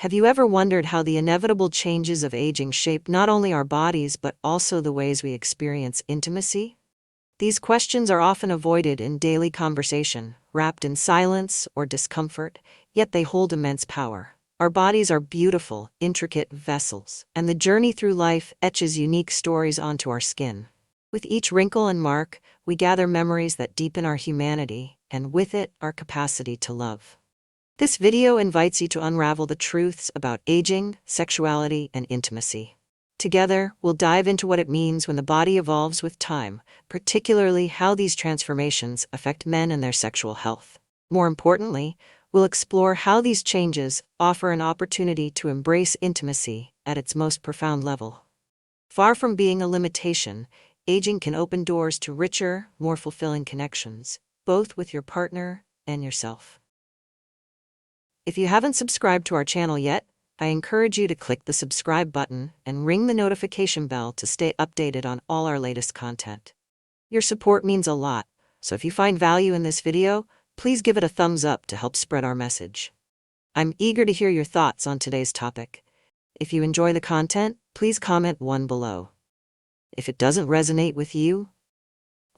Have you ever wondered how the inevitable changes of aging shape not only our bodies but also the ways we experience intimacy? These questions are often avoided in daily conversation, wrapped in silence or discomfort, yet they hold immense power. Our bodies are beautiful, intricate vessels, and the journey through life etches unique stories onto our skin. With each wrinkle and mark, we gather memories that deepen our humanity, and with it, our capacity to love. This video invites you to unravel the truths about aging, sexuality, and intimacy. Together, we'll dive into what it means when the body evolves with time, particularly how these transformations affect men and their sexual health. More importantly, we'll explore how these changes offer an opportunity to embrace intimacy at its most profound level. Far from being a limitation, aging can open doors to richer, more fulfilling connections, both with your partner and yourself. If you haven't subscribed to our channel yet, I encourage you to click the subscribe button and ring the notification bell to stay updated on all our latest content. Your support means a lot, so if you find value in this video, please give it a thumbs up to help spread our message. I'm eager to hear your thoughts on today's topic. If you enjoy the content, please comment 1 below. If it doesn't resonate with you,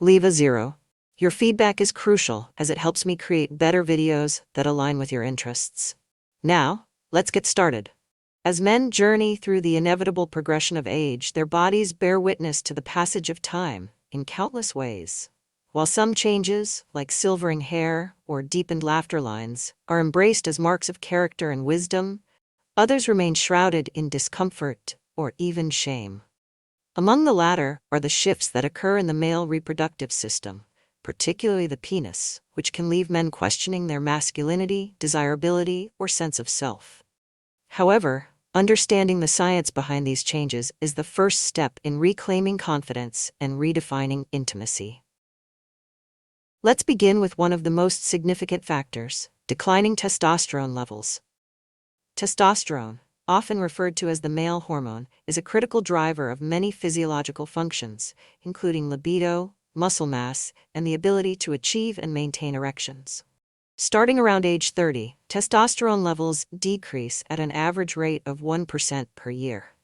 leave a 0. Your feedback is crucial as it helps me create better videos that align with your interests. Now, let's get started. As men journey through the inevitable progression of age, their bodies bear witness to the passage of time in countless ways. While some changes, like silvering hair or deepened laughter lines, are embraced as marks of character and wisdom, others remain shrouded in discomfort or even shame. Among the latter are the shifts that occur in the male reproductive system, particularly the penis, which can leave men questioning their masculinity, desirability, or sense of self. However, understanding the science behind these changes is the first step in reclaiming confidence and redefining intimacy. Let's begin with one of the most significant factors: declining testosterone levels. Testosterone, often referred to as the male hormone, is a critical driver of many physiological functions, including libido, muscle mass, and the ability to achieve and maintain erections. Starting around age 30, testosterone levels decrease at an average rate of 1% per year.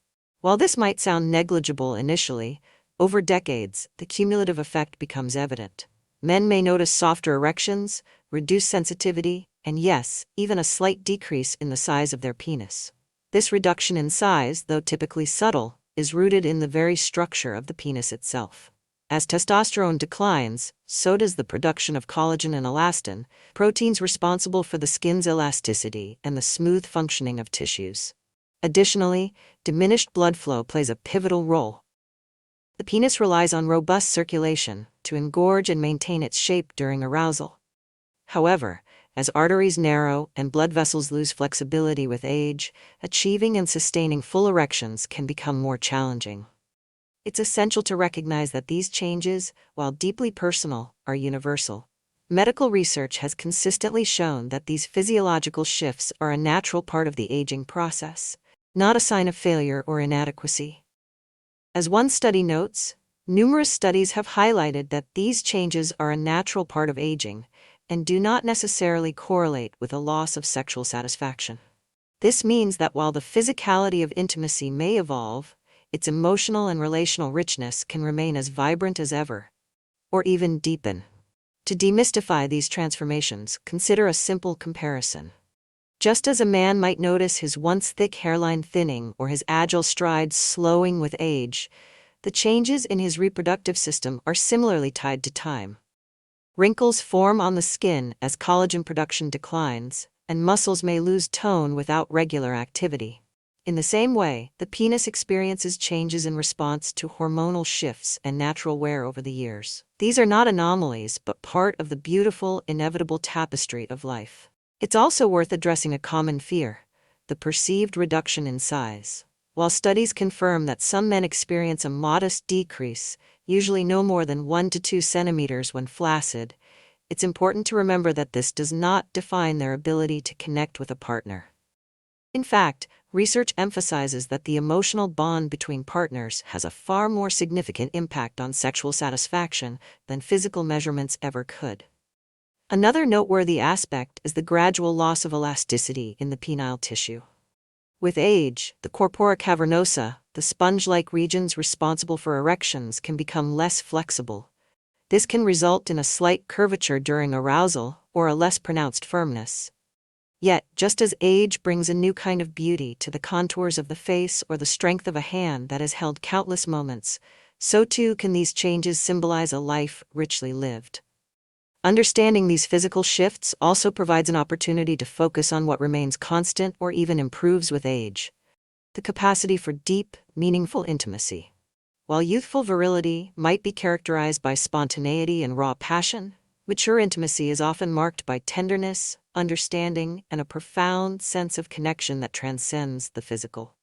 While this might sound negligible initially, over decades, the cumulative effect becomes evident. Men may notice softer erections, reduced sensitivity, and yes, even a slight decrease in the size of their penis. This reduction in size, though typically subtle, is rooted in the very structure of the penis itself. As testosterone declines, so does the production of collagen and elastin, proteins responsible for the skin's elasticity and the smooth functioning of tissues. Additionally, diminished blood flow plays a pivotal role. The penis relies on robust circulation to engorge and maintain its shape during arousal. However, as arteries narrow and blood vessels lose flexibility with age, achieving and sustaining full erections can become more challenging. It's essential to recognize that these changes, while deeply personal, are universal. Medical research has consistently shown that these physiological shifts are a natural part of the aging process, not a sign of failure or inadequacy. As one study notes, numerous studies have highlighted that these changes are a natural part of aging and do not necessarily correlate with a loss of sexual satisfaction. This means that while the physicality of intimacy may evolve, its emotional and relational richness can remain as vibrant as ever, or even deepen. To demystify these transformations, consider a simple comparison. Just as a man might notice his once thick hairline thinning or his agile strides slowing with age, the changes in his reproductive system are similarly tied to time. Wrinkles form on the skin as collagen production declines, and muscles may lose tone without regular activity. In the same way, the penis experiences changes in response to hormonal shifts and natural wear over the years. These are not anomalies, but part of the beautiful, inevitable tapestry of life. It's also worth addressing a common fear: the perceived reduction in size. While studies confirm that some men experience a modest decrease, usually no more than 1 to 2 centimeters when flaccid, it's important to remember that this does not define their ability to connect with a partner. In fact, research emphasizes that the emotional bond between partners has a far more significant impact on sexual satisfaction than physical measurements ever could. Another noteworthy aspect is the gradual loss of elasticity in the penile tissue. With age, the corpora cavernosa, the sponge-like regions responsible for erections, can become less flexible. This can result in a slight curvature during arousal or a less pronounced firmness. Yet, just as age brings a new kind of beauty to the contours of the face or the strength of a hand that has held countless moments, so too can these changes symbolize a life richly lived. Understanding these physical shifts also provides an opportunity to focus on what remains constant or even improves with age: the capacity for deep, meaningful intimacy. While youthful virility might be characterized by spontaneity and raw passion, mature intimacy is often marked by tenderness, understanding, and a profound sense of connection that transcends the physical.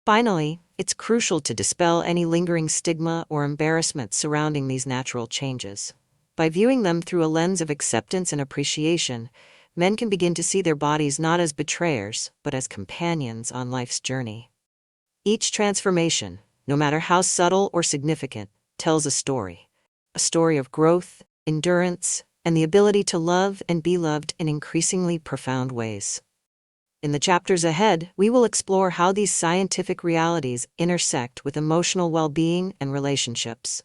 Finally, it's crucial to dispel any lingering stigma or embarrassment surrounding these natural changes. By viewing them through a lens of acceptance and appreciation, men can begin to see their bodies not as betrayers, but as companions on life's journey. Each transformation, no matter how subtle or significant, tells a story of growth, endurance, and the ability to love and be loved in increasingly profound ways. In the chapters ahead, we will explore how these scientific realities intersect with emotional well-being and relationships.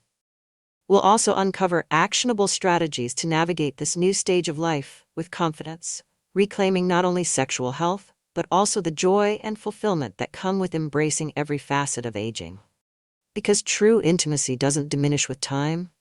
We'll also uncover actionable strategies to navigate this new stage of life with confidence, reclaiming not only sexual health, but also the joy and fulfillment that come with embracing every facet of aging. Because true intimacy doesn't diminish with time,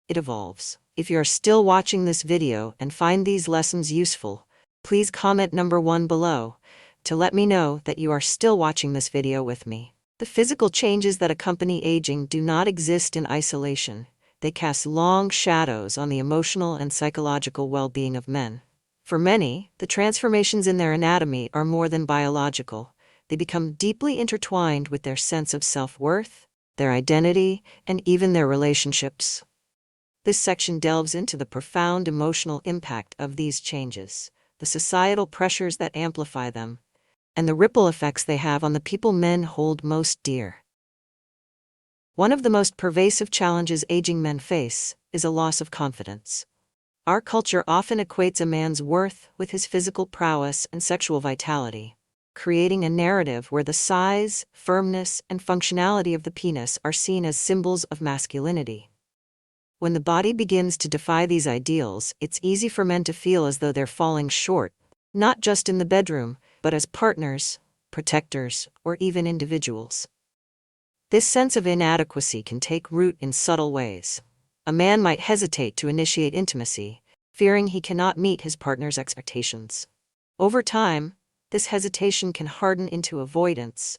it evolves. If you are still watching this video and find these lessons useful, please comment number 1 below to let me know that you are still watching this video with me. The physical changes that accompany aging do not exist in isolation. They cast long shadows on the emotional and psychological well-being of men. For many, the transformations in their anatomy are more than biological. They become deeply intertwined with their sense of self-worth, their identity, and even their relationships. This section delves into the profound emotional impact of these changes, the societal pressures that amplify them, and the ripple effects they have on the people men hold most dear. One of the most pervasive challenges aging men face is a loss of confidence. Our culture often equates a man's worth with his physical prowess and sexual vitality, creating a narrative where the size, firmness, and functionality of the penis are seen as symbols of masculinity. When the body begins to defy these ideals, it's easy for men to feel as though they're falling short, not just in the bedroom, but as partners, protectors, or even individuals. This sense of inadequacy can take root in subtle ways. A man might hesitate to initiate intimacy, fearing he cannot meet his partner's expectations. Over time, this hesitation can harden into avoidance,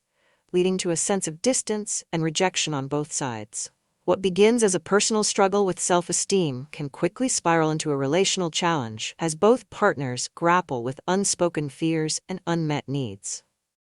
leading to a sense of distance and rejection on both sides. What begins as a personal struggle with self-esteem can quickly spiral into a relational challenge as both partners grapple with unspoken fears and unmet needs.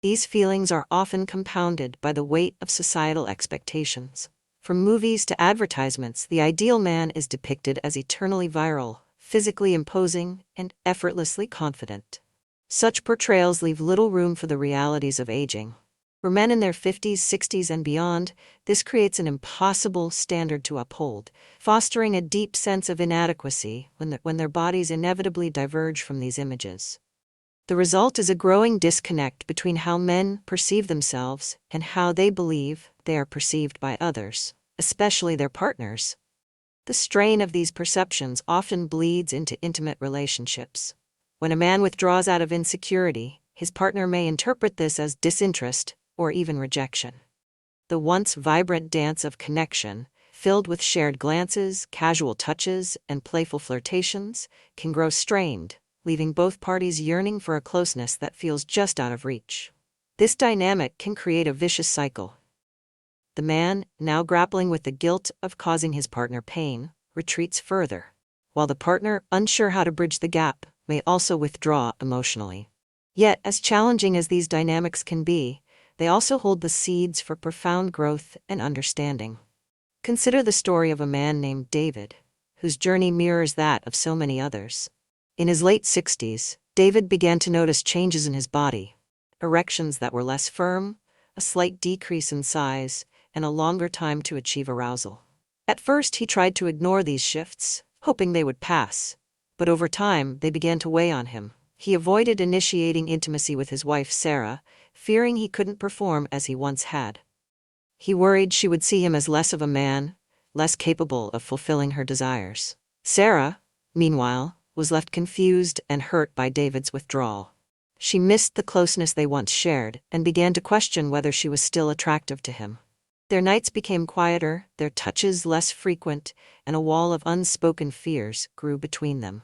These feelings are often compounded by the weight of societal expectations. From movies to advertisements, the ideal man is depicted as eternally virile, physically imposing, and effortlessly confident. Such portrayals leave little room for the realities of aging. For men in their 50s, 60s, and beyond, this creates an impossible standard to uphold, fostering a deep sense of inadequacy when their bodies inevitably diverge from these images. The result is a growing disconnect between how men perceive themselves and how they believe they are perceived by others, especially their partners. The strain of these perceptions often bleeds into intimate relationships. When a man withdraws out of insecurity, his partner may interpret this as disinterest or even rejection. The once vibrant dance of connection, filled with shared glances, casual touches, and playful flirtations, can grow strained, leaving both parties yearning for a closeness that feels just out of reach. This dynamic can create a vicious cycle. The man, now grappling with the guilt of causing his partner pain, retreats further, while the partner, unsure how to bridge the gap, may also withdraw emotionally. Yet, as challenging as these dynamics can be, they also hold the seeds for profound growth and understanding. Consider the story of a man named David, whose journey mirrors that of so many others. In his late 60s, David began to notice changes in his body: erections that were less firm, a slight decrease in size, and a longer time to achieve arousal. At first, he tried to ignore these shifts, hoping they would pass, but over time, they began to weigh on him. He avoided initiating intimacy with his wife Sarah, fearing he couldn't perform as he once had. He worried she would see him as less of a man, less capable of fulfilling her desires. Sarah, meanwhile, was left confused and hurt by David's withdrawal. She missed the closeness they once shared and began to question whether she was still attractive to him. Their nights became quieter, their touches less frequent, and a wall of unspoken fears grew between them.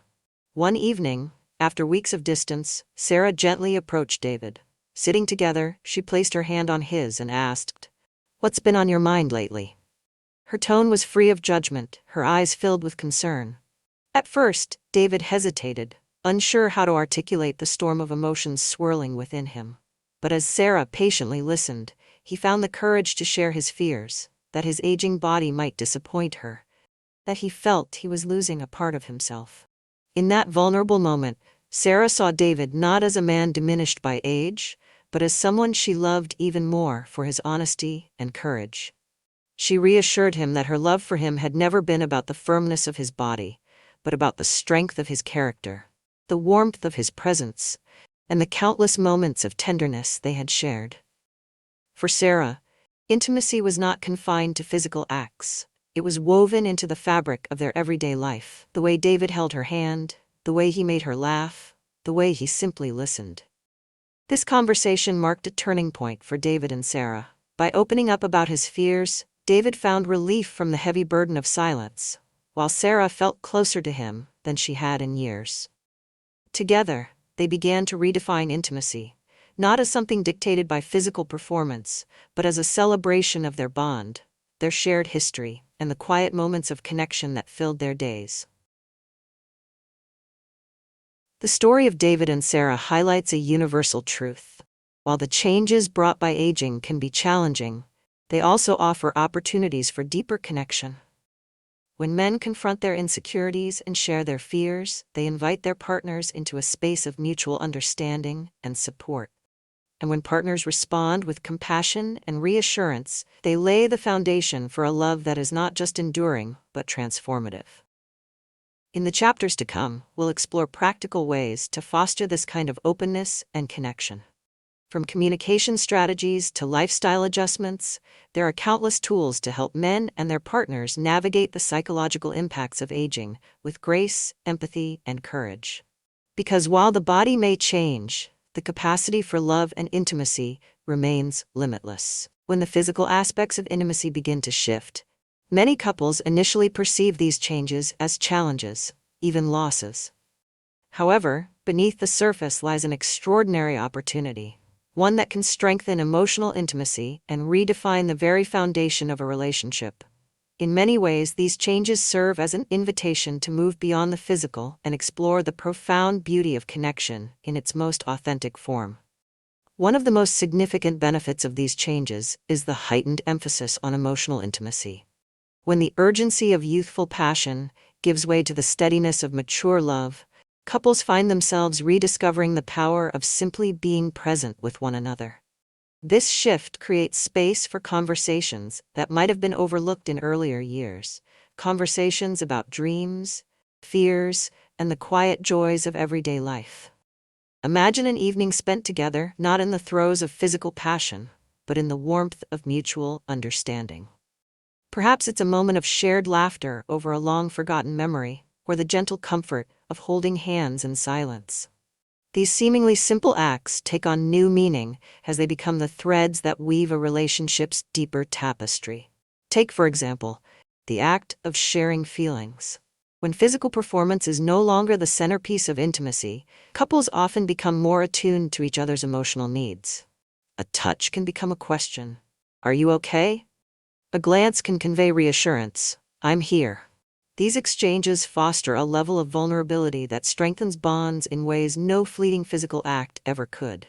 One evening, after weeks of distance, Sarah gently approached David. Sitting together, she placed her hand on his and asked, "What's been on your mind lately?" Her tone was free of judgment, her eyes filled with concern. At first, David hesitated, unsure how to articulate the storm of emotions swirling within him. But as Sarah patiently listened, he found the courage to share his fears, that his aging body might disappoint her, that he felt he was losing a part of himself. In that vulnerable moment, Sarah saw David not as a man diminished by age, but as someone she loved even more for his honesty and courage. She reassured him that her love for him had never been about the firmness of his body, but about the strength of his character, the warmth of his presence, and the countless moments of tenderness they had shared. For Sarah, intimacy was not confined to physical acts. It was woven into the fabric of their everyday life. The way David held her hand, the way he made her laugh, the way he simply listened. This conversation marked a turning point for David and Sarah. By opening up about his fears, David found relief from the heavy burden of silence, while Sarah felt closer to him than she had in years. Together, they began to redefine intimacy, not as something dictated by physical performance, but as a celebration of their bond, their shared history, and the quiet moments of connection that filled their days. The story of David and Sarah highlights a universal truth. While the changes brought by aging can be challenging, they also offer opportunities for deeper connection. When men confront their insecurities and share their fears, they invite their partners into a space of mutual understanding and support. And when partners respond with compassion and reassurance, they lay the foundation for a love that is not just enduring, but transformative. In the chapters to come, we'll explore practical ways to foster this kind of openness and connection. From communication strategies to lifestyle adjustments, there are countless tools to help men and their partners navigate the psychological impacts of aging with grace, empathy, and courage. Because while the body may change, the capacity for love and intimacy remains limitless. When the physical aspects of intimacy begin to shift, many couples initially perceive these changes as challenges, even losses. However, beneath the surface lies an extraordinary opportunity, one that can strengthen emotional intimacy and redefine the very foundation of a relationship. In many ways, these changes serve as an invitation to move beyond the physical and explore the profound beauty of connection in its most authentic form. One of the most significant benefits of these changes is the heightened emphasis on emotional intimacy. When the urgency of youthful passion gives way to the steadiness of mature love, couples find themselves rediscovering the power of simply being present with one another. This shift creates space for conversations that might have been overlooked in earlier years, conversations about dreams, fears, and the quiet joys of everyday life. Imagine an evening spent together, not in the throes of physical passion, but in the warmth of mutual understanding. Perhaps it's a moment of shared laughter over a long-forgotten memory, or the gentle comfort of holding hands in silence. These seemingly simple acts take on new meaning as they become the threads that weave a relationship's deeper tapestry. Take, for example, the act of sharing feelings. When physical performance is no longer the centerpiece of intimacy, couples often become more attuned to each other's emotional needs. A touch can become a question. "Are you okay?" A glance can convey reassurance. "I'm here." These exchanges foster a level of vulnerability that strengthens bonds in ways no fleeting physical act ever could.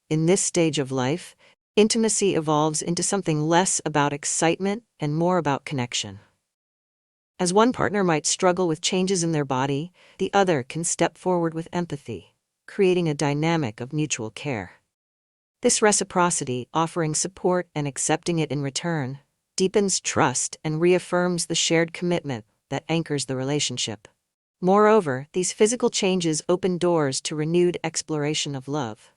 In this stage of life, intimacy evolves into something less about excitement and more about connection. As one partner might struggle with changes in their body, the other can step forward with empathy, creating a dynamic of mutual care. This reciprocity, offering support and accepting it in return, deepens trust and reaffirms the shared commitment that anchors the relationship. Moreover, these physical changes open doors to renewed exploration of love.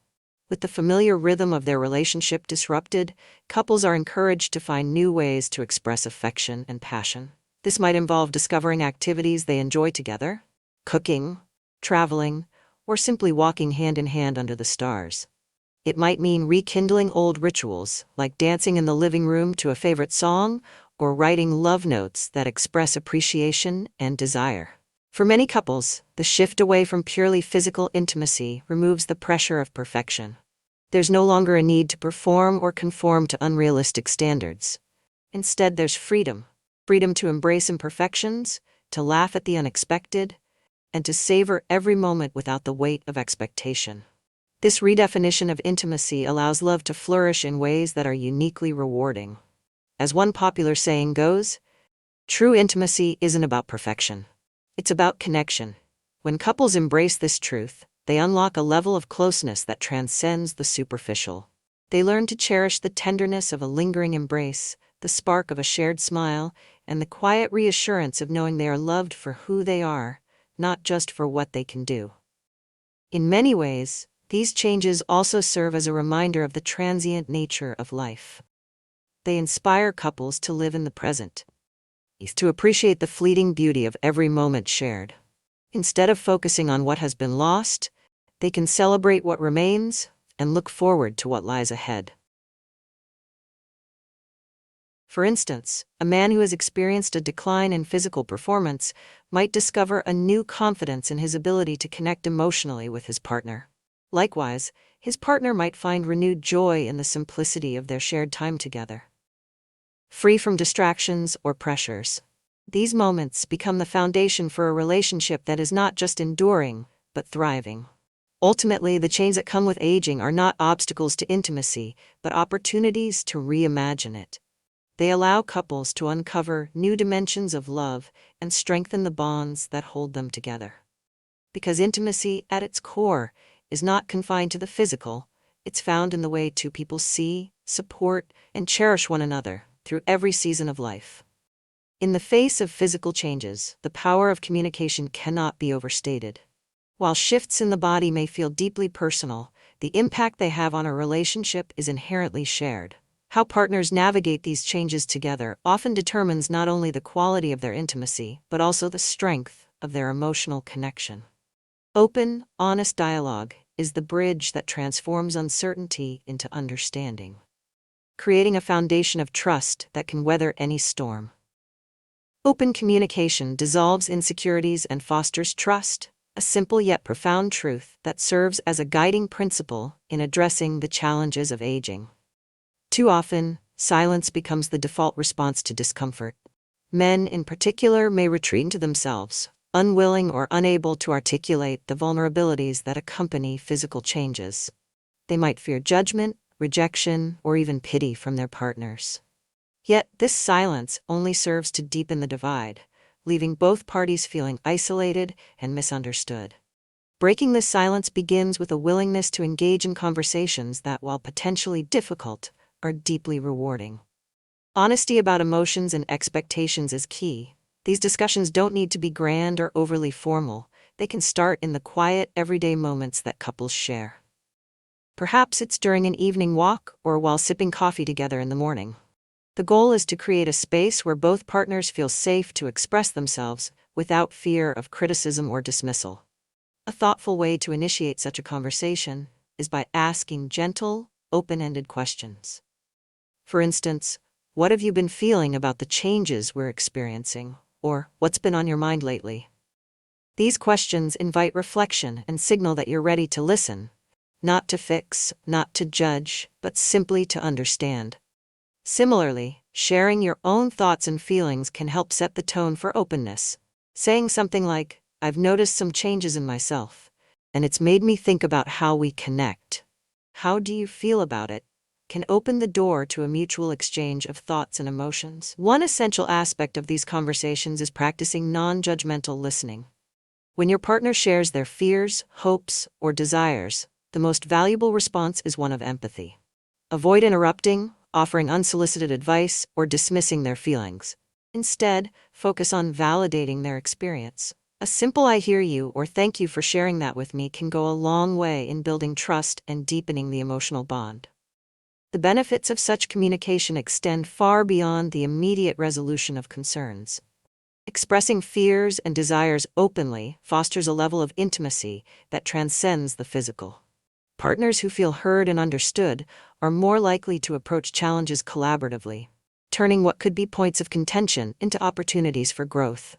With the familiar rhythm of their relationship disrupted, couples are encouraged to find new ways to express affection and passion. This might involve discovering activities they enjoy together, cooking, traveling, or simply walking hand in hand under the stars. It might mean rekindling old rituals, like dancing in the living room to a favorite song, or writing love notes that express appreciation and desire. For many couples, the shift away from purely physical intimacy removes the pressure of perfection. There's no longer a need to perform or conform to unrealistic standards. Instead, there's freedom. Freedom to embrace imperfections, to laugh at the unexpected, and to savor every moment without the weight of expectation. This redefinition of intimacy allows love to flourish in ways that are uniquely rewarding. As one popular saying goes, true intimacy isn't about perfection. It's about connection. When couples embrace this truth, they unlock a level of closeness that transcends the superficial. They learn to cherish the tenderness of a lingering embrace, the spark of a shared smile, and the quiet reassurance of knowing they are loved for who they are, not just for what they can do. In many ways, these changes also serve as a reminder of the transient nature of life. They inspire couples to live in the present, to appreciate the fleeting beauty of every moment shared. Instead of focusing on what has been lost, they can celebrate what remains and look forward to what lies ahead. For instance, a man who has experienced a decline in physical performance might discover a new confidence in his ability to connect emotionally with his partner. Likewise, his partner might find renewed joy in the simplicity of their shared time together. Free from distractions or pressures, these moments become the foundation for a relationship that is not just enduring, but thriving. Ultimately, the changes that come with aging are not obstacles to intimacy, but opportunities to reimagine it. They allow couples to uncover new dimensions of love and strengthen the bonds that hold them together. Because intimacy, at its core, is not confined to the physical, it's found in the way two people see, support, and cherish one another through every season of life. In the face of physical changes, the power of communication cannot be overstated. While shifts in the body may feel deeply personal, the impact they have on a relationship is inherently shared. How partners navigate these changes together often determines not only the quality of their intimacy, but also the strength of their emotional connection. Open, honest dialogue is the bridge that transforms uncertainty into understanding, creating a foundation of trust that can weather any storm. Open communication dissolves insecurities and fosters trust, a simple yet profound truth that serves as a guiding principle in addressing the challenges of aging. Too often, silence becomes the default response to discomfort. Men, in particular, may retreat into themselves, unwilling or unable to articulate the vulnerabilities that accompany physical changes. They might fear judgment, rejection, or even pity from their partners. Yet, this silence only serves to deepen the divide, leaving both parties feeling isolated and misunderstood. Breaking this silence begins with a willingness to engage in conversations that, while potentially difficult, are deeply rewarding. Honesty about emotions and expectations is key. These discussions don't need to be grand or overly formal. They can start in the quiet, everyday moments that couples share. Perhaps it's during an evening walk or while sipping coffee together in the morning. The goal is to create a space where both partners feel safe to express themselves without fear of criticism or dismissal. A thoughtful way to initiate such a conversation is by asking gentle, open-ended questions. For instance, what have you been feeling about the changes we're experiencing? Or, what's been on your mind lately? These questions invite reflection and signal that you're ready to listen, not to fix, not to judge, but simply to understand. Similarly, sharing your own thoughts and feelings can help set the tone for openness. Saying something like, "I've noticed some changes in myself, and it's made me think about how we connect. How do you feel about it?" can open the door to a mutual exchange of thoughts and emotions. One essential aspect of these conversations is practicing non-judgmental listening. When your partner shares their fears, hopes, or desires, the most valuable response is one of empathy. Avoid interrupting, offering unsolicited advice, or dismissing their feelings. Instead, focus on validating their experience. A simple "I hear you" or "thank you for sharing that with me" can go a long way in building trust and deepening the emotional bond. The benefits of such communication extend far beyond the immediate resolution of concerns. Expressing fears and desires openly fosters a level of intimacy that transcends the physical. Partners who feel heard and understood are more likely to approach challenges collaboratively, turning what could be points of contention into opportunities for growth.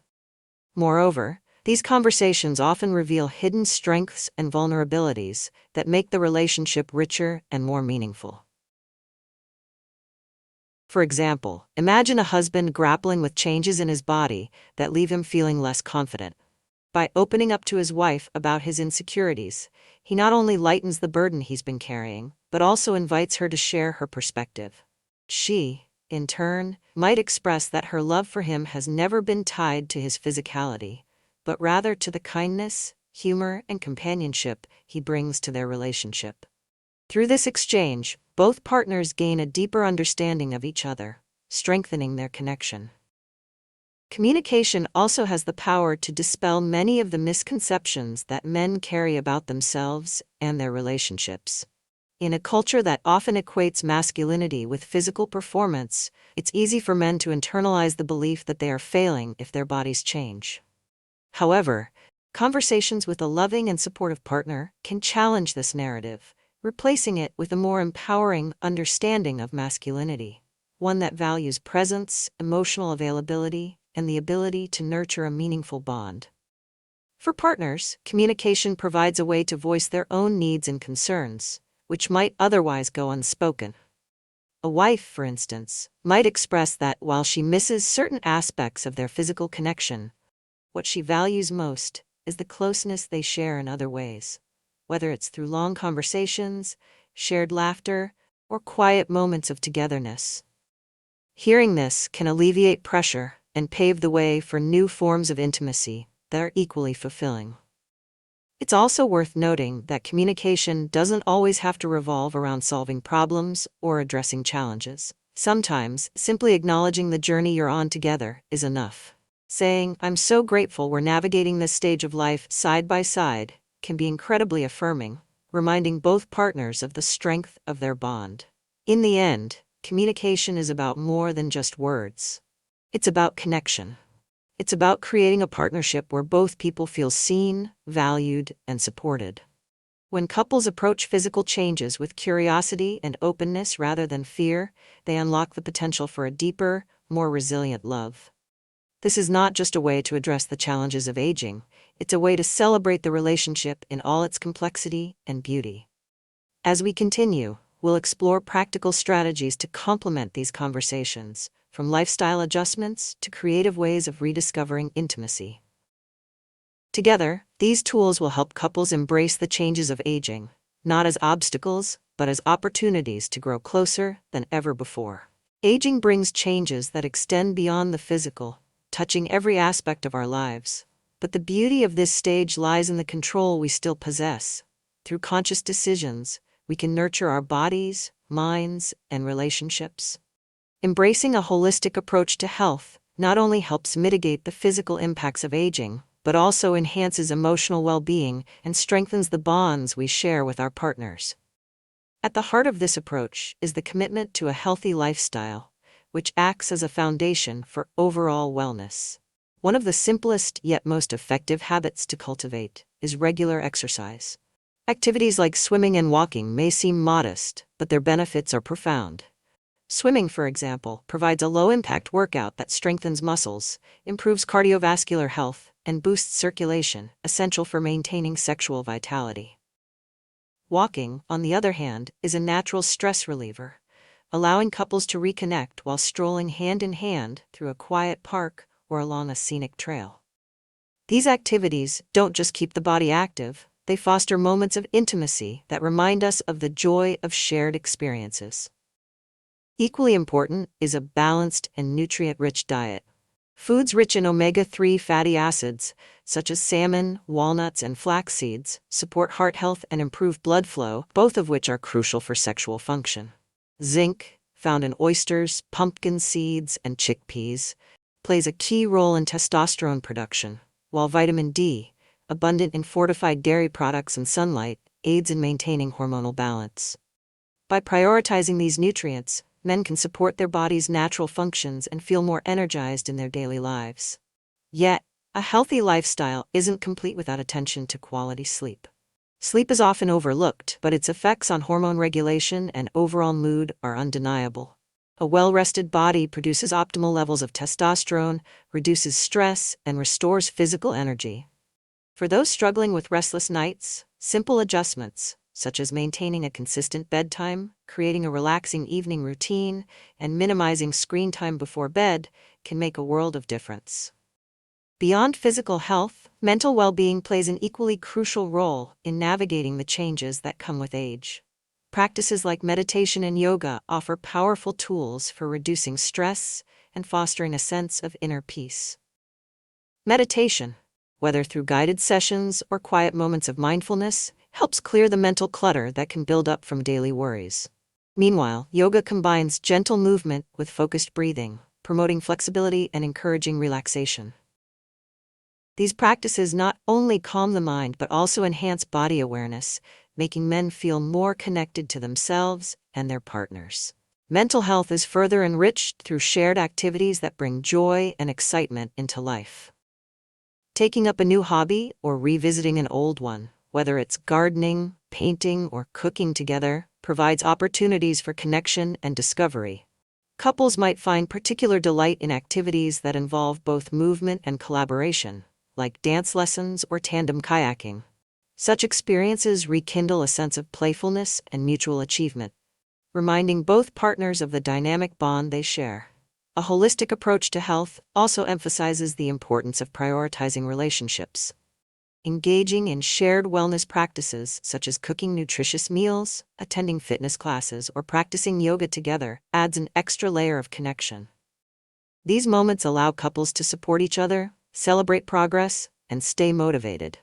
Moreover, these conversations often reveal hidden strengths and vulnerabilities that make the relationship richer and more meaningful. For example, imagine a husband grappling with changes in his body that leave him feeling less confident. By opening up to his wife about his insecurities, he not only lightens the burden he's been carrying, but also invites her to share her perspective. She, in turn, might express that her love for him has never been tied to his physicality, but rather to the kindness, humor, and companionship he brings to their relationship. Through this exchange, both partners gain a deeper understanding of each other, strengthening their connection. Communication also has the power to dispel many of the misconceptions that men carry about themselves and their relationships. In a culture that often equates masculinity with physical performance, it's easy for men to internalize the belief that they are failing if their bodies change. However, conversations with a loving and supportive partner can challenge this narrative, replacing it with a more empowering understanding of masculinity, one that values presence, emotional availability, and the ability to nurture a meaningful bond. For partners, communication provides a way to voice their own needs and concerns, which might otherwise go unspoken. A wife, for instance, might express that while she misses certain aspects of their physical connection, what she values most is the closeness they share in other ways, whether it's through long conversations, shared laughter, or quiet moments of togetherness. Hearing this can alleviate pressure and pave the way for new forms of intimacy that are equally fulfilling. It's also worth noting that communication doesn't always have to revolve around solving problems or addressing challenges. Sometimes, simply acknowledging the journey you're on together is enough. Saying, "I'm so grateful we're navigating this stage of life side by side," can be incredibly affirming, reminding both partners of the strength of their bond. In the end, communication is about more than just words. It's about connection. It's about creating a partnership where both people feel seen, valued, and supported. When couples approach physical changes with curiosity and openness rather than fear, they unlock the potential for a deeper, more resilient love. This is not just a way to address the challenges of aging, it's a way to celebrate the relationship in all its complexity and beauty. As we continue, we'll explore practical strategies to complement these conversations, from lifestyle adjustments to creative ways of rediscovering intimacy. Together, these tools will help couples embrace the changes of aging, not as obstacles, but as opportunities to grow closer than ever before. Aging brings changes that extend beyond the physical, touching every aspect of our lives. But the beauty of this stage lies in the control we still possess. Through conscious decisions, we can nurture our bodies, minds, and relationships. Embracing a holistic approach to health not only helps mitigate the physical impacts of aging, but also enhances emotional well-being and strengthens the bonds we share with our partners. At the heart of this approach is the commitment to a healthy lifestyle, which acts as a foundation for overall wellness. One of the simplest yet most effective habits to cultivate is regular exercise. Activities like swimming and walking may seem modest, but their benefits are profound. Swimming, for example, provides a low-impact workout that strengthens muscles, improves cardiovascular health, and boosts circulation, essential for maintaining sexual vitality. Walking, on the other hand, is a natural stress reliever, allowing couples to reconnect while strolling hand in hand through a quiet park or along a scenic trail. These activities don't just keep the body active, they foster moments of intimacy that remind us of the joy of shared experiences. Equally important is a balanced and nutrient-rich diet. Foods rich in omega-3 fatty acids, such as salmon, walnuts, and flax seeds, support heart health and improve blood flow, both of which are crucial for sexual function. Zinc, found in oysters, pumpkin seeds, and chickpeas, plays a key role in testosterone production, while vitamin D, abundant in fortified dairy products and sunlight, aids in maintaining hormonal balance. By prioritizing these nutrients, men can support their body's natural functions and feel more energized in their daily lives. Yet, a healthy lifestyle isn't complete without attention to quality sleep. Sleep is often overlooked, but its effects on hormone regulation and overall mood are undeniable. A well-rested body produces optimal levels of testosterone, reduces stress, and restores physical energy. For those struggling with restless nights, simple adjustments, such as maintaining a consistent bedtime, creating a relaxing evening routine, and minimizing screen time before bed, can make a world of difference. Beyond physical health, mental well-being plays an equally crucial role in navigating the changes that come with age. Practices like meditation and yoga offer powerful tools for reducing stress and fostering a sense of inner peace. Meditation, whether through guided sessions or quiet moments of mindfulness, helps clear the mental clutter that can build up from daily worries. Meanwhile, yoga combines gentle movement with focused breathing, promoting flexibility and encouraging relaxation. These practices not only calm the mind but also enhance body awareness, making men feel more connected to themselves and their partners. Mental health is further enriched through shared activities that bring joy and excitement into life. Taking up a new hobby or revisiting an old one, whether it's gardening, painting, or cooking together, provides opportunities for connection and discovery. Couples might find particular delight in activities that involve both movement and collaboration, like dance lessons or tandem kayaking. Such experiences rekindle a sense of playfulness and mutual achievement, reminding both partners of the dynamic bond they share. A holistic approach to health also emphasizes the importance of prioritizing relationships. Engaging in shared wellness practices such as cooking nutritious meals, attending fitness classes, or practicing yoga together adds an extra layer of connection. These moments allow couples to support each other, celebrate progress, and stay motivated.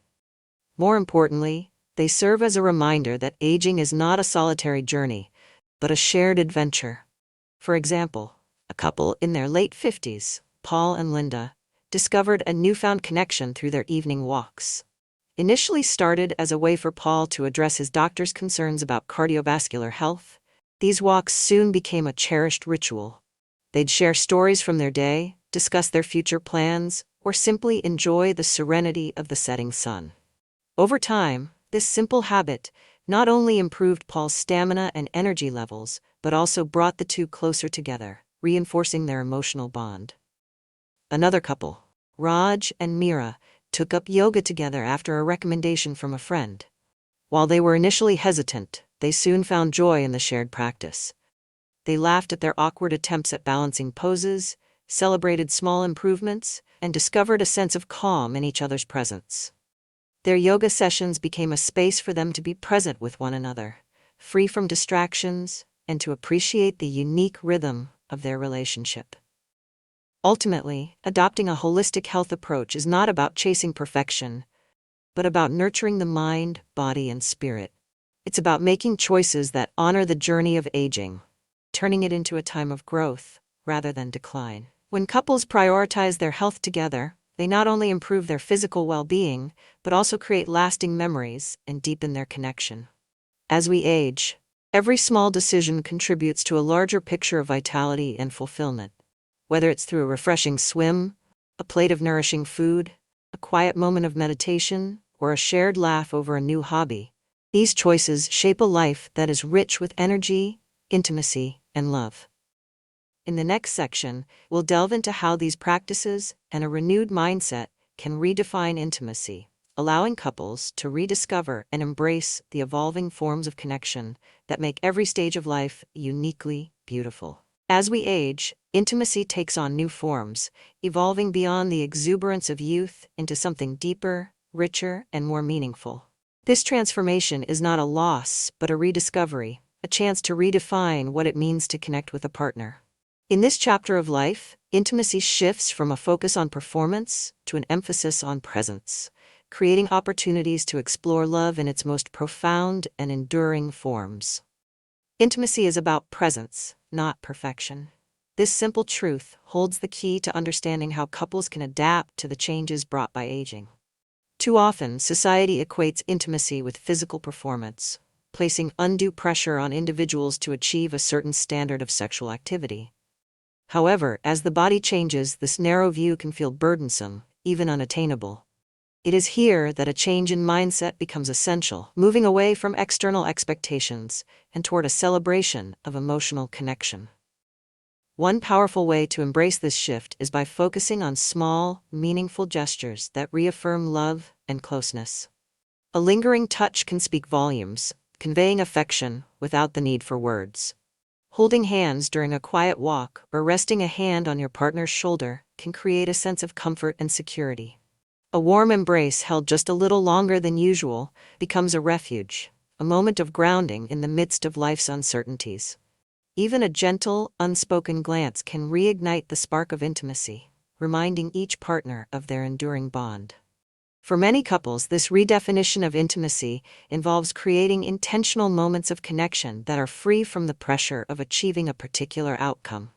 More importantly, they serve as a reminder that aging is not a solitary journey, but a shared adventure. For example, a couple in their late 50s, Paul and Linda, discovered a newfound connection through their evening walks. Initially started as a way for Paul to address his doctor's concerns about cardiovascular health, these walks soon became a cherished ritual. They'd share stories from their day, discuss their future plans, or simply enjoy the serenity of the setting sun. Over time, this simple habit not only improved Paul's stamina and energy levels, but also brought the two closer together, reinforcing their emotional bond. Another couple, Raj and Meera, took up yoga together after a recommendation from a friend. While they were initially hesitant, they soon found joy in the shared practice. They laughed at their awkward attempts at balancing poses, celebrated small improvements, and discovered a sense of calm in each other's presence. Their yoga sessions became a space for them to be present with one another, free from distractions, and to appreciate the unique rhythm of their relationship. Ultimately, adopting a holistic health approach is not about chasing perfection, but about nurturing the mind, body, and spirit. It's about making choices that honor the journey of aging, turning it into a time of growth rather than decline. When couples prioritize their health together, they not only improve their physical well-being, but also create lasting memories and deepen their connection. As we age, every small decision contributes to a larger picture of vitality and fulfillment. Whether it's through a refreshing swim, a plate of nourishing food, a quiet moment of meditation, or a shared laugh over a new hobby, these choices shape a life that is rich with energy, intimacy, and love. In the next section, we'll delve into how these practices and a renewed mindset can redefine intimacy, allowing couples to rediscover and embrace the evolving forms of connection that make every stage of life uniquely beautiful. As we age, intimacy takes on new forms, evolving beyond the exuberance of youth into something deeper, richer, and more meaningful. This transformation is not a loss, but a rediscovery, a chance to redefine what it means to connect with a partner. In this chapter of life, intimacy shifts from a focus on performance to an emphasis on presence, creating opportunities to explore love in its most profound and enduring forms. Intimacy is about presence, not perfection. This simple truth holds the key to understanding how couples can adapt to the changes brought by aging. Too often, society equates intimacy with physical performance, placing undue pressure on individuals to achieve a certain standard of sexual activity. However, as the body changes, this narrow view can feel burdensome, even unattainable. It is here that a change in mindset becomes essential, moving away from external expectations and toward a celebration of emotional connection. One powerful way to embrace this shift is by focusing on small, meaningful gestures that reaffirm love and closeness. A lingering touch can speak volumes, conveying affection without the need for words. Holding hands during a quiet walk or resting a hand on your partner's shoulder can create a sense of comfort and security. A warm embrace held just a little longer than usual becomes a refuge, a moment of grounding in the midst of life's uncertainties. Even a gentle, unspoken glance can reignite the spark of intimacy, reminding each partner of their enduring bond. For many couples, this redefinition of intimacy involves creating intentional moments of connection that are free from the pressure of achieving a particular outcome.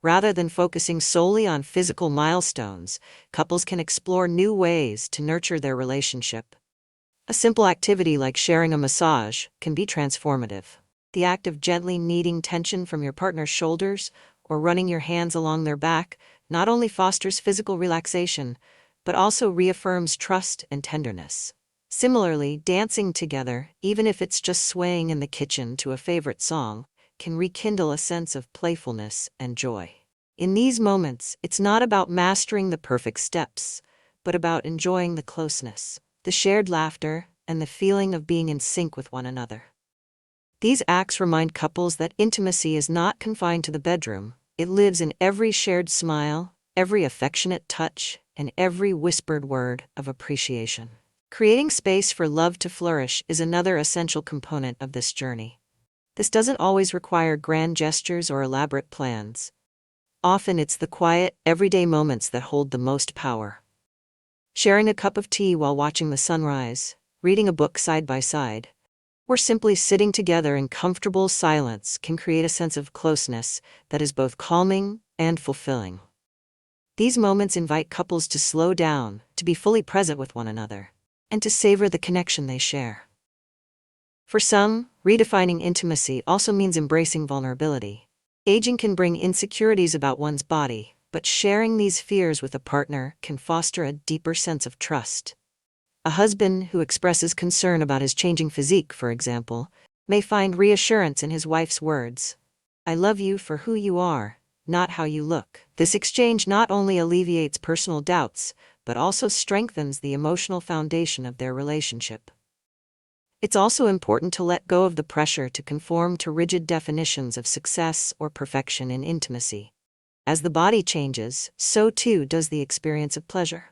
Rather than focusing solely on physical milestones, couples can explore new ways to nurture their relationship. A simple activity like sharing a massage can be transformative. The act of gently kneading tension from your partner's shoulders or running your hands along their back not only fosters physical relaxation, but also reaffirms trust and tenderness. Similarly, dancing together, even if it's just swaying in the kitchen to a favorite song, can rekindle a sense of playfulness and joy. In these moments, it's not about mastering the perfect steps, but about enjoying the closeness, the shared laughter, and the feeling of being in sync with one another. These acts remind couples that intimacy is not confined to the bedroom. It lives in every shared smile, every affectionate touch, and every whispered word of appreciation. Creating space for love to flourish is another essential component of this journey. This doesn't always require grand gestures or elaborate plans. Often it's the quiet, everyday moments that hold the most power. Sharing a cup of tea while watching the sunrise, reading a book side by side, or simply sitting together in comfortable silence can create a sense of closeness that is both calming and fulfilling. These moments invite couples to slow down, to be fully present with one another, and to savor the connection they share. For some, redefining intimacy also means embracing vulnerability. Aging can bring insecurities about one's body, but sharing these fears with a partner can foster a deeper sense of trust. A husband who expresses concern about his changing physique, for example, may find reassurance in his wife's words, "I love you for who you are, not how you look." This exchange not only alleviates personal doubts, but also strengthens the emotional foundation of their relationship. It's also important to let go of the pressure to conform to rigid definitions of success or perfection in intimacy. As the body changes, so too does the experience of pleasure.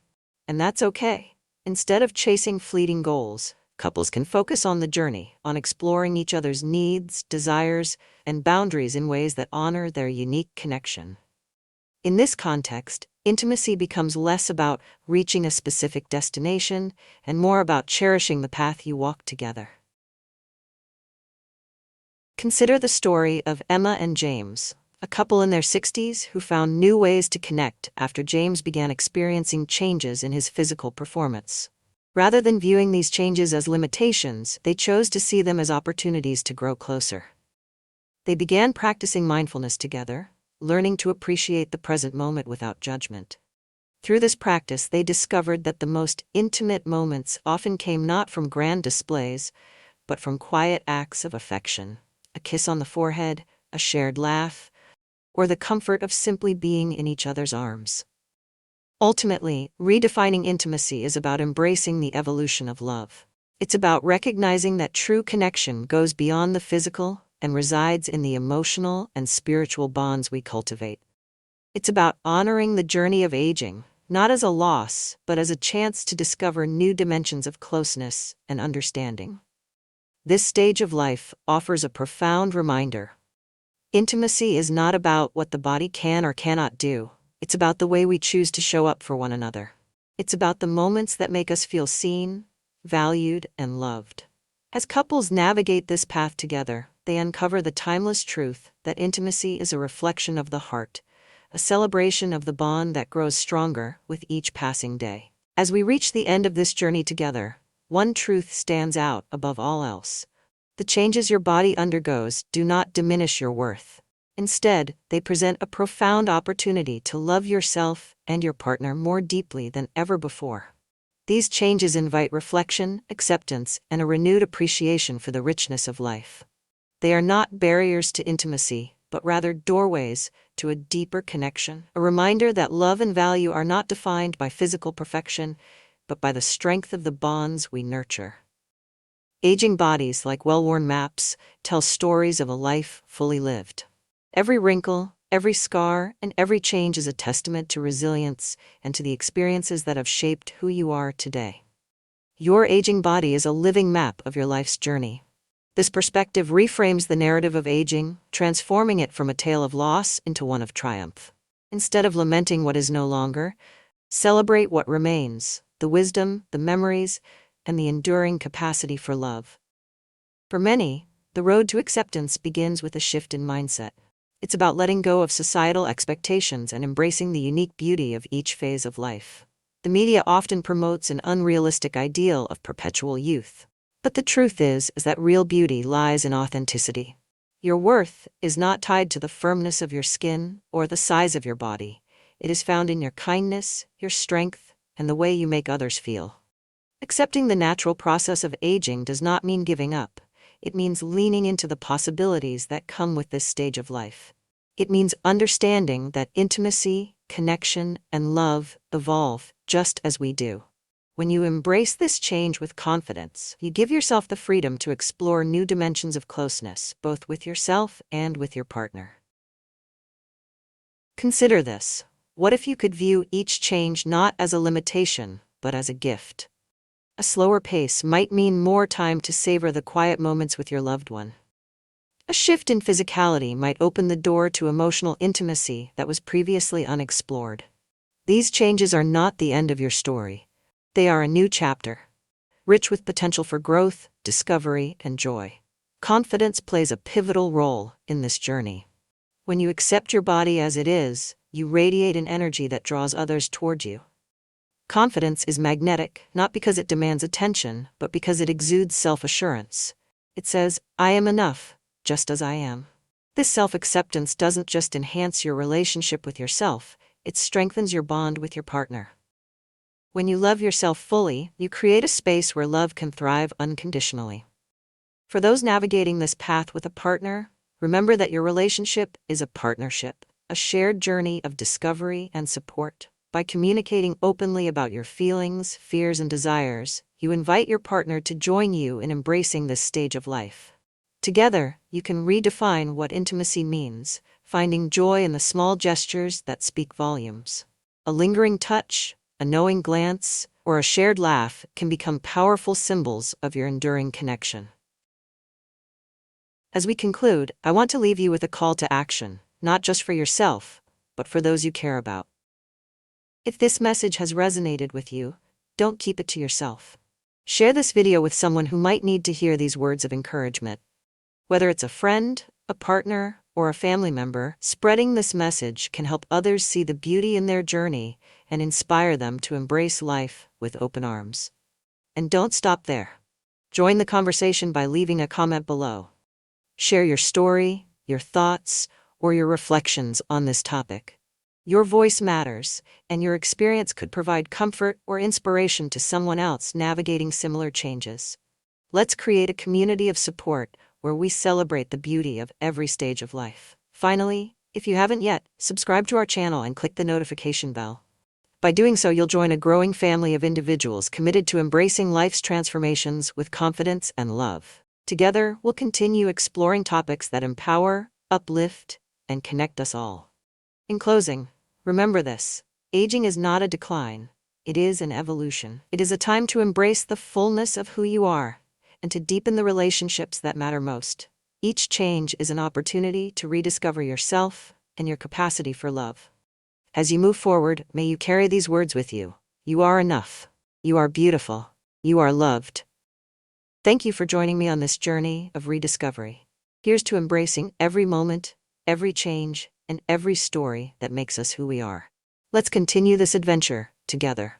And that's okay. Instead of chasing fleeting goals, couples can focus on the journey, on exploring each other's needs, desires, and boundaries in ways that honor their unique connection. In this context, intimacy becomes less about reaching a specific destination and more about cherishing the path you walk together. Consider the story of Emma and James, a couple in their 60s who found new ways to connect after James began experiencing changes in his physical performance. Rather than viewing these changes as limitations, they chose to see them as opportunities to grow closer. They began practicing mindfulness together, learning to appreciate the present moment without judgment. Through this practice, they discovered that the most intimate moments often came not from grand displays, but from quiet acts of affection, a kiss on the forehead, a shared laugh, or the comfort of simply being in each other's arms. Ultimately, redefining intimacy is about embracing the evolution of love. It's about recognizing that true connection goes beyond the physical and resides in the emotional and spiritual bonds we cultivate. It's about honoring the journey of aging, not as a loss, but as a chance to discover new dimensions of closeness and understanding. This stage of life offers a profound reminder. Intimacy is not about what the body can or cannot do. It's about the way we choose to show up for one another. It's about the moments that make us feel seen, valued, and loved. As couples navigate this path together, they uncover the timeless truth that intimacy is a reflection of the heart, a celebration of the bond that grows stronger with each passing day. As we reach the end of this journey together, one truth stands out above all else. The changes your body undergoes do not diminish your worth. Instead, they present a profound opportunity to love yourself and your partner more deeply than ever before. These changes invite reflection, acceptance, and a renewed appreciation for the richness of life. They are not barriers to intimacy, but rather doorways to a deeper connection, a reminder that love and value are not defined by physical perfection, but by the strength of the bonds we nurture. Aging bodies, like well-worn maps, tell stories of a life fully lived. Every wrinkle, every scar, and every change is a testament to resilience and to the experiences that have shaped who you are today. Your aging body is a living map of your life's journey. This perspective reframes the narrative of aging, transforming it from a tale of loss into one of triumph. Instead of lamenting what is no longer, celebrate what remains, the wisdom, the memories, and the enduring capacity for love. For many, the road to acceptance begins with a shift in mindset. It's about letting go of societal expectations and embracing the unique beauty of each phase of life. The media often promotes an unrealistic ideal of perpetual youth. But the truth is that real beauty lies in authenticity. Your worth is not tied to the firmness of your skin or the size of your body. It is found in your kindness, your strength, and the way you make others feel. Accepting the natural process of aging does not mean giving up. It means leaning into the possibilities that come with this stage of life. It means understanding that intimacy, connection, and love evolve just as we do. When you embrace this change with confidence, you give yourself the freedom to explore new dimensions of closeness, both with yourself and with your partner. Consider this. What if you could view each change not as a limitation, but as a gift? A slower pace might mean more time to savor the quiet moments with your loved one. A shift in physicality might open the door to emotional intimacy that was previously unexplored. These changes are not the end of your story. They are a new chapter, rich with potential for growth, discovery, and joy. Confidence plays a pivotal role in this journey. When you accept your body as it is, you radiate an energy that draws others toward you. Confidence is magnetic, not because it demands attention, but because it exudes self-assurance. It says, "I am enough, just as I am." This self-acceptance doesn't just enhance your relationship with yourself, it strengthens your bond with your partner. When you love yourself fully, you create a space where love can thrive unconditionally. For those navigating this path with a partner, remember that your relationship is a partnership, a shared journey of discovery and support. By communicating openly about your feelings, fears, and desires, you invite your partner to join you in embracing this stage of life. Together, you can redefine what intimacy means, finding joy in the small gestures that speak volumes. A lingering touch, a knowing glance, or a shared laugh can become powerful symbols of your enduring connection. As we conclude, I want to leave you with a call to action, not just for yourself, but for those you care about. If this message has resonated with you, don't keep it to yourself. Share this video with someone who might need to hear these words of encouragement. Whether it's a friend, a partner, or a family member, spreading this message can help others see the beauty in their journey and inspire them to embrace life with open arms. And don't stop there. Join the conversation by leaving a comment below. Share your story, your thoughts, or your reflections on this topic. Your voice matters, and your experience could provide comfort or inspiration to someone else navigating similar changes. Let's create a community of support where we celebrate the beauty of every stage of life. Finally, if you haven't yet, subscribe to our channel and click the notification bell. By doing so, you'll join a growing family of individuals committed to embracing life's transformations with confidence and love. Together, we'll continue exploring topics that empower, uplift, and connect us all. In closing, remember this: aging is not a decline, it is an evolution. It is a time to embrace the fullness of who you are and to deepen the relationships that matter most. Each change is an opportunity to rediscover yourself and your capacity for love. As you move forward, may you carry these words with you. You are enough. You are beautiful. You are loved. Thank you for joining me on this journey of rediscovery. Here's to embracing every moment, every change, and every story that makes us who we are. Let's continue this adventure together.